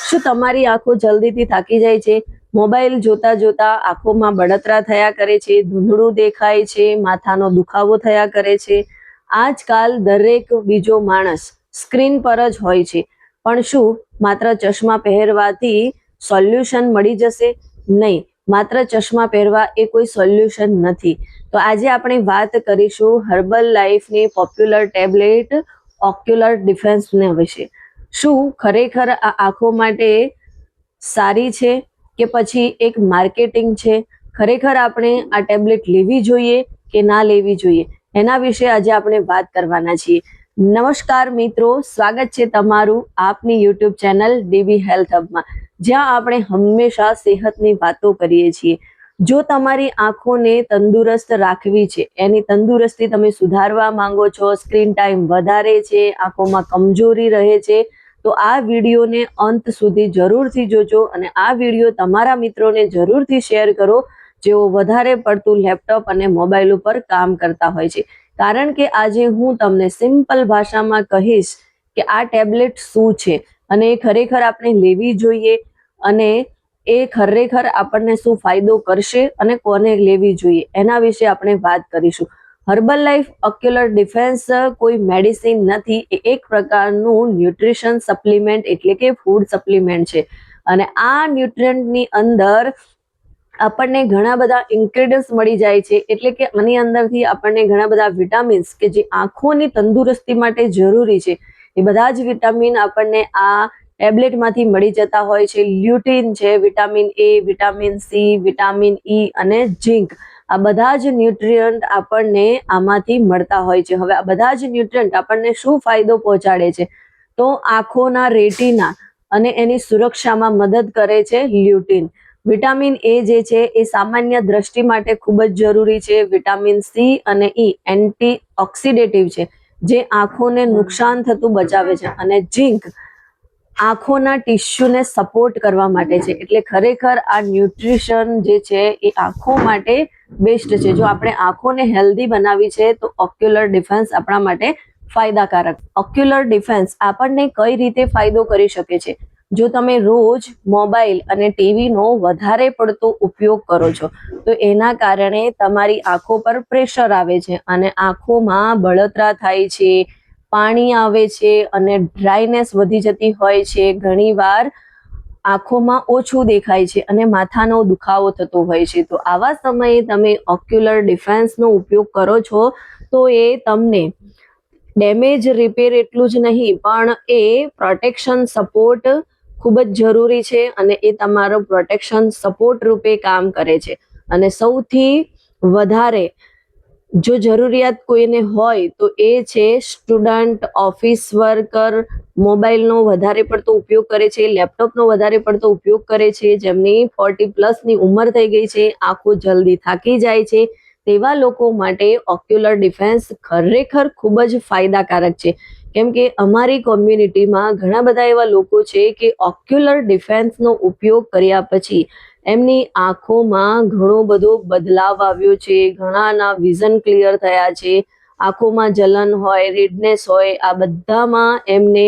શું તમારી આંખો જલ્દીથી થાકી જાય છે? મોબાઈલ જોતા જોતા આંખોમાં બળતરા થયા કરે છે, ધૂંધળું દેખાય છે, માથાનો દુખાવો થયા કરે છે. આજકાલ દરેક બીજો માણસ સ્ક્રીન પર જ હોય છે. પણ શું માત્ર ચશ્મા પહેરવાથી સોલ્યુશન મળી જશે? નહીં, માત્ર ચશ્મા પહેરવા એ કોઈ સોલ્યુશન નથી. તો આજે આપણે વાત કરીશું હર્બલ લાઈફની પોપ્યુલર ટેબ્લેટ ઓક્યુલર ડિફેન્સને વિશે. શું ખરેખર આ આંખો માટે સારી છે કે પછી એક માર્કેટિંગ છે? ખરેખર આપણે આ ટેબ્લેટ લેવી જોઈએ કે ના લેવી જોઈએ, એના વિશે આજે આપણે વાત કરવાના છીએ. નમસ્કાર મિત્રો, સ્વાગત છે તમારું આપની યુટ્યુબ ચેનલ ડીબી હેલ્થ હબમાં, જ્યાં આપણે હંમેશા સેહતની વાતો કરીએ છીએ. જો તમારી આંખોને તંદુરસ્ત રાખવી છે, એની તંદુરસ્તી તમે સુધારવા માંગો છો, સ્ક્રીન ટાઈમ વધારે છે, આંખોમાં કમજોરી રહે છે, તો આ વિડીયોને અંત સુધી જરૂરથી જોજો અને આ વિડીયો તમારા મિત્રોને જરૂરથી શેર કરો જેઓ વધારે પડતું લેપટોપ અને મોબાઈલ ઉપર કામ કરતા હોય છે. કારણ કે આજે હું તમને સિમ્પલ ભાષામાં કહીશ કે આ ટેબ્લેટ શું છે અને એ ખરેખર આપણે લેવી જોઈએ અને એ ખરેખર આપણને શું ફાયદો કરશે અને કોને લેવી જોઈએ, એના વિશે આપણે વાત કરીશું. હર્બલ લાઈફ ઓક્યુલર ડિફેન્સ કોઈ મેડિસિન નથી, એ એક પ્રકારનું ન્યુટ્રિશન સપ્લિમેન્ટ એટલે કે ફૂડ સપ્લિમેન્ટ છે. અને આ ન્યુટ્રિયન્ટની અંદર આપણને ઘણા બધા ઇન્ગ્રેડિયન્ટ્સ મળી જાય છે, એટલે કે આની અંદરથી આપણને ઘણા બધા વિટામિન્સ કે જે આંખોની તંદુરસ્તી માટે જરૂરી છે, એ બધા જ વિટામિન આપણને આ ટેબ્લેટમાંથી મળી જતા હોય છે. લ્યુટીન છે, vitamin A, vitamin C, vitamin E અને ઝિંક, આ બધા જ ન્યુટ્રિયન્ટ આપણને આમાંથી મળતા હોય છે. હવે આ બધા જ ન્યુટ્રિયન્ટ આપણને શું ફાયદો પહોંચાડે છે? તો આંખોના રેટિના અને એની સુરક્ષામાં મદદ કરે છે લ્યુટીન. વિટામિન એ જે છે એ સામાન્ય દ્રષ્ટિ માટે ખૂબ જ જરૂરી છે. વિટામિન સી અને ઈ એન્ટી ઓક્સિડેટિવ છે, જે આંખોને નુકસાન થતું બચાવે છે. અને ઝિંક આંખોના ટિશ્યુને સપોર્ટ કરવા માટે છે. એટલે ખરેખર આ ન્યુટ્રિશન જે છે એ આંખો માટે બેસ્ટ છે. જો આપણે આંખોને હેલ્ધી બનાવી છે તો ઓક્યુલર ડિફેન્સ આપણા માટે ફાયદાકારક. ઓક્યુલર ડિફેન્સ આપણને કઈ રીતે ફાયદો કરી શકે છે? જો તમે રોજ મોબાઈલ અને ટીવીનો વધારે પડતો ઉપયોગ કરો છો તો એના કારણે તમારી આંખો પર પ્રેશર આવે છે અને આંખોમાં બળતરા થાય છે, પાણી આવે છે અને ડ્રાયનેસ વધી જતી હોય છે. ઘણીવાર આંખોમાં ઓછું દેખાય છે અને માથાનો દુખાવો થતો હોય છે. તો આવા સમયે તમે ઓક્યુલર ડિફેન્સનો ઉપયોગ કરો છો તો એ તમને ડેમેજ રિપેર એટલું જ નહીં, પણ એ પ્રોટેક્શન સપોર્ટ ખૂબ જ જરૂરી છે અને એ તમારો પ્રોટેક્શન સપોર્ટ રૂપે કામ કરે છે. અને સૌથી વધારે જો જરૂરિયાત કોઈને હોય તો એ છે સ્ટુડન્ટ, ઓફિસ વર્કર, મોબાઈલનો વધારે પડતો ઉપયોગ કરે છે, લેપટોપનો વધારે પડતો ઉપયોગ કરે છે, જેમની 40+ ઉંમર થઈ ગઈ છે, આંખો જલ્દી થાકી જાય છે, તેવા લોકો માટે ઓક્યુલર ડિફેન્સ ખરેખર ખૂબ જ ફાયદાકારક છે. કેમ કે અમારી કોમ્યુનિટીમાં ઘણા બધા એવા લોકો છે કે ઓક્યુલર ડિફેન્સનો ઉપયોગ કર્યા પછી એમની આંખોમાં ઘણો બધો બદલાવ આવ્યો છે, ઘણાના વિઝન ક્લિયર થયા છે, આંખોમાં જલન હોય, રેડનેસ હોય, આ બધામાં એમને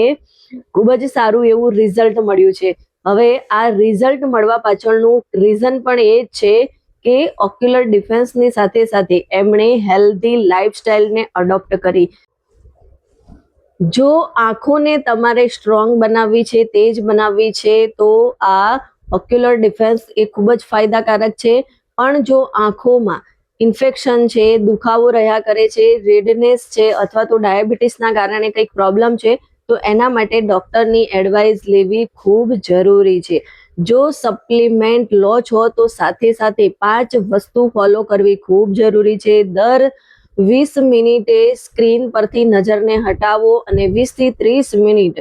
ખૂબ જ સારું એવું રિઝલ્ટ મળ્યું છે. હવે આ રિઝલ્ટ મળવા પાછળનું રીઝન પણ એ જ છે કે ઓક્યુલર ડિફેન્સની સાથે સાથે એમણે હેલ્ધી લાઈફસ્ટાઈલને અડોપ્ટ કરી. જો આંખોને તમારે સ્ટ્રોંગ બનાવવી છે, તેજ બનાવવી છે, તો આ ઓક્યુલર ડિફેન્સ એ ખૂબ જ ફાયદાકારક છે. પણ જો આંખોમાં ઇન્ફેક્શન છે, દુખાવો રહ્યા કરે છે, રેડનેસ છે અથવા તો ડાયાબિટીસના કારણે કંઈક પ્રોબ્લેમ છે, તો એના માટે ડૉક્ટરની એડવાઇસ લેવી ખૂબ જરૂરી છે. જો સપ્લિમેન્ટ લો છો તો સાથે સાથે 5 વસ્તુ ફોલો કરવી ખૂબ જરૂરી છે. દર 20 મિનિટે સ્ક્રીન પરથી નજરને હટાવો અને 20 થી 30 મિનિટ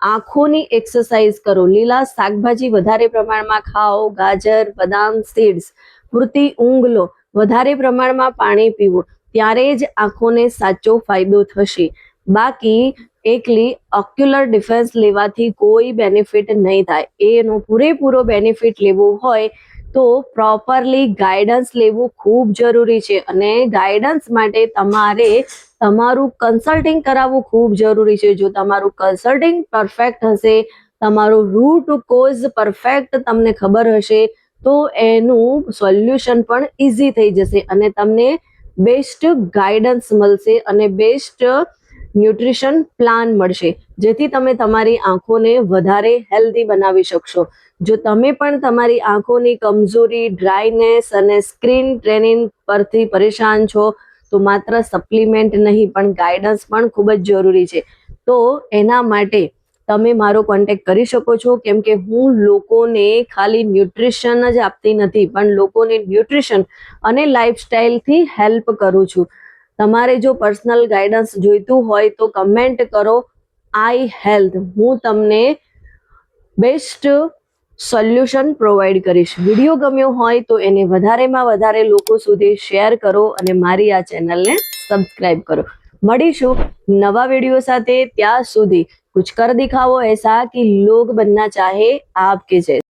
આંખોની એક્સરસાઇઝ કરો. લીલા શાકભાજી વધારે પ્રમાણમાં ખાઓ, ગાજર, બદામ, સીડ્સ, પૂરતી ઊંઘ લો, વધારે પ્રમાણમાં પાણી પીવો, ત્યારે જ આંખોને સાચો ફાયદો થશે. બાકી એકલી ઓક્યુલર ડિફેન્સ લેવાથી કોઈ બેનિફિટ નહીં થાય. એનો પૂરેપૂરો બેનિફિટ લેવો હોય તો પ્રોપરલી ગાઈડન્સ લેવું ખૂબ જરૂરી છે અને ગાઈડન્સ માટે તમારે તમારું કન્સલ્ટિંગ કરાવવું ખૂબ જરૂરી છે. જો તમારું કન્સલ્ટિંગ પરફેક્ટ હશે તમારો રૂટ કોઝ પરફેક્ટ તમને ખબર હશે તો એનું સોલ્યુશન પણ ઇઝી થઈ જશે અને તમને બેસ્ટ ગાઈડન્સ મળશે અને બેસ્ટ ન્યુટ્રિશન પ્લાન મળશે, જેથી તમે તમારી આંખોને વધારે હેલ્ધી બનાવી શકશો. જો તમે પણ તમારી આંખોની કમજોરી, ડ્રાયનેસ અને સ્ક્રીન ટ્રેનિંગ પરથી પરેશાન છો તો માત્ર સપ્લિમેન્ટ નહીં પણ ગાઈડન્સ પણ ખૂબ જ જરૂરી છે. તો એના માટે તમે મારો કોન્ટેક્ટ કરી શકો છો, કેમ કે હું લોકોને ખાલી ન્યુટ્રિશન જ આપતી નથી પણ લોકોને ન્યુટ્રિશન અને લાઈફસ્ટાઈલથી હેલ્પ કરું છું. તમારે જો પર્સનલ ગાઈડન્સ જોઈતું હોય તો કમેન્ટ કરો આઈ હેલ્થ, હું તમને બેસ્ટ સોલ્યુશન પ્રોવાઈડ કરીશ. વિડીયો ગમ્યો હોય તો એને વધારેમાં વધારે લોકો સુધી શેર કરો અને મારી આ ચેનલને સબસ્ક્રાઇબ કરો. મળીશું નવા વિડીયો સાથે. ત્યાં સુધી कुछ कर दिखाओ ऐसा कि लोग बनना चाहे आपके जैसे.